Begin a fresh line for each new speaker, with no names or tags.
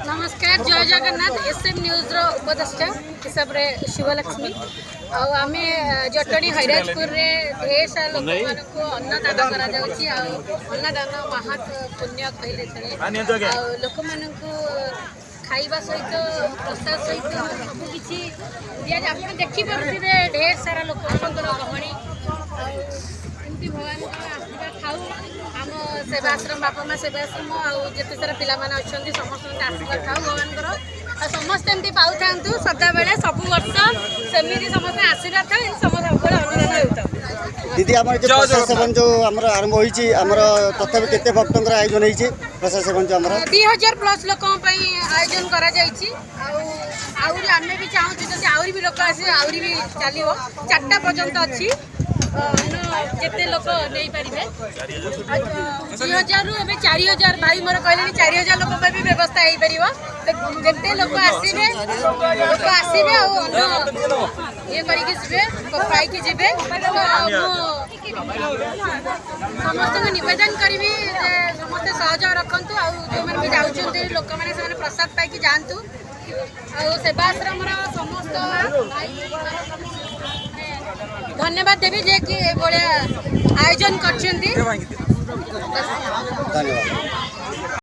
नमस्कार जय Jagannath SM news रो उपदेष्टा हिसाब रे शिवलक्ष्मी आम जटणी हरिराजपुर रे ढेर सारा लोक को अन्नदान करा जाउची अन्नदान महत पुण्य कहले चले लोक मानकु खाइबा सहित प्रसाद सहित सब किछि दिया आपण देखि परथिबे ढेर सारा लोक गहणी एमती भगवान आशीर्वाद खाऊ आम सेवाश्रम बापा माँ सेवाश्रम आते सारा पिला अच्छा समस्त आशीर्वाद खाऊ भगवान समस्त एमती पाऊ था सदा बेले सब वर्ष सेमती समस्त आशीर्वाद था समस्त अनुदान हो
दीदी आम प्रसाद सेवन जो आरंभ हो तथापि केते भक्तर आयोजन हो प्रसाद सेवन जो
2000+ लोक आयोजन करा आम भी चाहूँ आहरी भी लोक आसे आहरी भी चलो 4टा पर्यंत अच्छी जिते लोक नहीं पारे 2000 रु 4000 भाई मोर कहले 4000 लोक भी व्यवस्था हो पार जिते लोक आसवे ये करके जी समस्त निवेदन करी समस्त सहयोग रखु जो मैंने भी जाऊँ लोक मैंने प्रसाद पाई जातु सेवाश्रम समस्त धन्यवाद देवी जे कि आयोजन कर
धन्यवाद।